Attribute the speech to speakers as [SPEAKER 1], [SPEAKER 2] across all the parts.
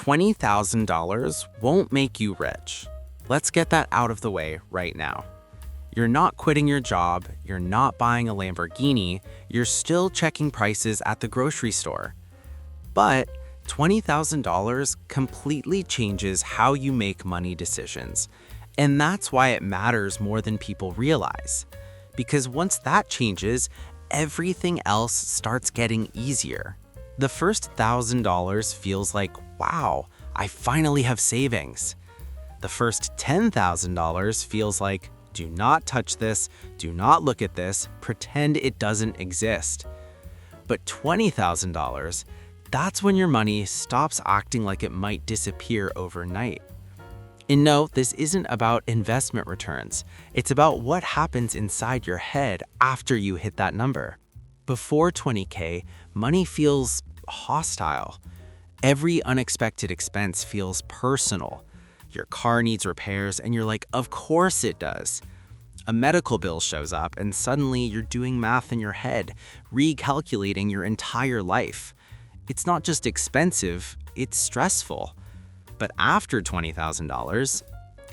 [SPEAKER 1] $20,000 won't make you rich. Let's get that out of the way right now. You're not quitting your job, you're not buying a Lamborghini, you're still checking prices at the grocery store. But $20,000 completely changes how you make money decisions. And that's why it matters more than people realize. Because once that changes, everything else starts getting easier. The first $1,000 feels like, wow, I finally have savings. The first $10,000 feels like, do not touch this, do not look at this, pretend it doesn't exist. But $20,000, that's when your money stops acting like it might disappear overnight. And no, this isn't about investment returns. It's about what happens inside your head after you hit that number. Before 20K, money feels hostile. Every unexpected expense feels personal. Your car needs repairs, and you're like, of course it does. A medical bill shows up, and suddenly you're doing math in your head, recalculating your entire life. It's not just expensive, it's stressful. But after $20,000,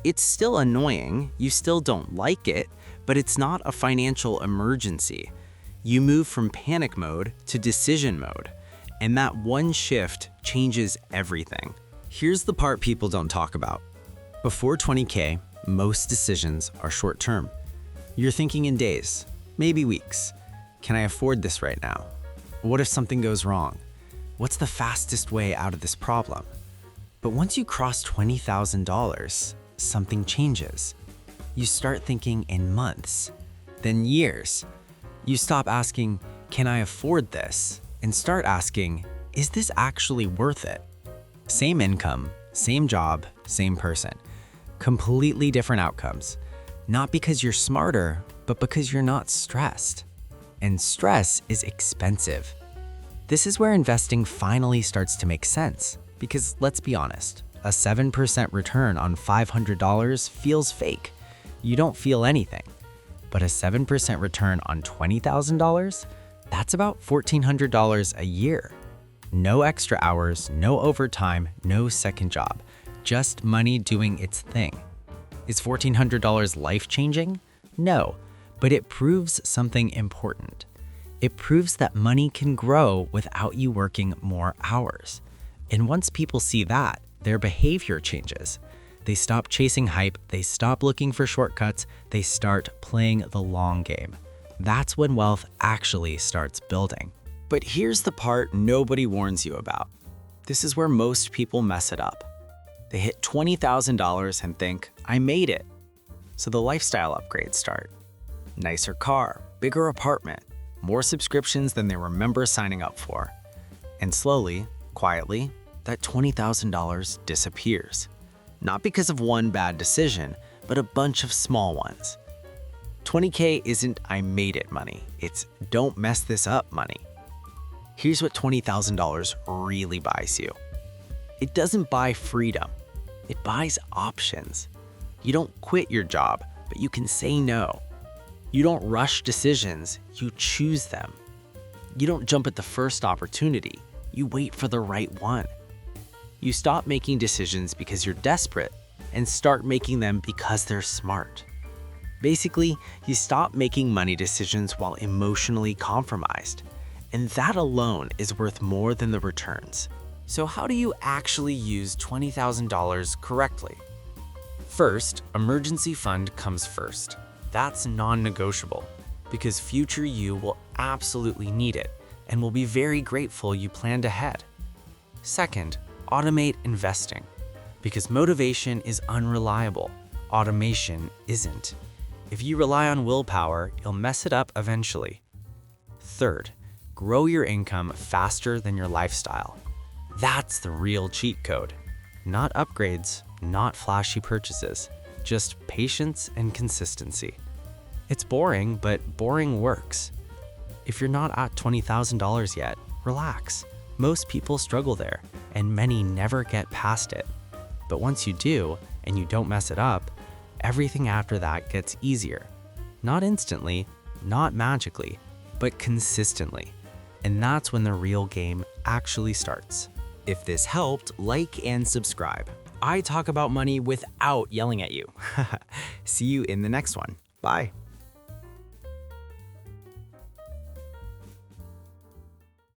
[SPEAKER 1] it's still annoying, you still don't like it, but it's not a financial emergency. You move from panic mode to decision mode, and that one shift changes everything. Here's the part people don't talk about. Before 20K, most decisions are short-term. You're thinking in days, maybe weeks. Can I afford this right now? What if something goes wrong? What's the fastest way out of this problem? But once you cross $20,000, something changes. You start thinking in months, then years. You stop asking, can I afford this? And start asking, is this actually worth it? Same income, same job, same person. Completely different outcomes. Not because you're smarter, but because you're not stressed. And stress is expensive. This is where investing finally starts to make sense. Because let's be honest, a 7% return on $500 feels fake. You don't feel anything. But a 7% return on $20,000? That's about $1,400 a year. No extra hours, no overtime, no second job. Just money doing its thing. Is $1,400 life-changing? No, but it proves something important. It proves that money can grow without you working more hours. And once people see that, their behavior changes. They stop chasing hype, they stop looking for shortcuts, they start playing the long game. That's when wealth actually starts building. But here's the part nobody warns you about. This is where most people mess it up. They hit $20,000 and think, I made it. So the lifestyle upgrades start. Nicer car, bigger apartment, more subscriptions than they remember signing up for. And slowly, quietly, that $20,000 disappears. Not because of one bad decision, but a bunch of small ones. 20K isn't I made it money, it's don't mess this up money. Here's what $20,000 really buys you. It doesn't buy freedom, it buys options. You don't quit your job, but you can say no. You don't rush decisions, you choose them. You don't jump at the first opportunity, you wait for the right one. You stop making decisions because you're desperate and start making them because they're smart. Basically, you stop making money decisions while emotionally compromised. And that alone is worth more than the returns. So how do you actually use $20,000 correctly? First, emergency fund comes first. That's non-negotiable because future you will absolutely need it and will be very grateful you planned ahead. Second, automate investing because motivation is unreliable. Automation isn't. If you rely on willpower, you'll mess it up eventually. Third, grow your income faster than your lifestyle. That's the real cheat code. Not upgrades, not flashy purchases, just patience and consistency. It's boring, but boring works. If you're not at $20,000 yet, relax. Most people struggle there, and many never get past it. But once you do, and you don't mess it up, everything after that gets easier. Not instantly, not magically, but consistently. And that's when the real game actually starts.
[SPEAKER 2] If this helped, like and subscribe. I talk about money without yelling at you.
[SPEAKER 1] See you in the next one. Bye.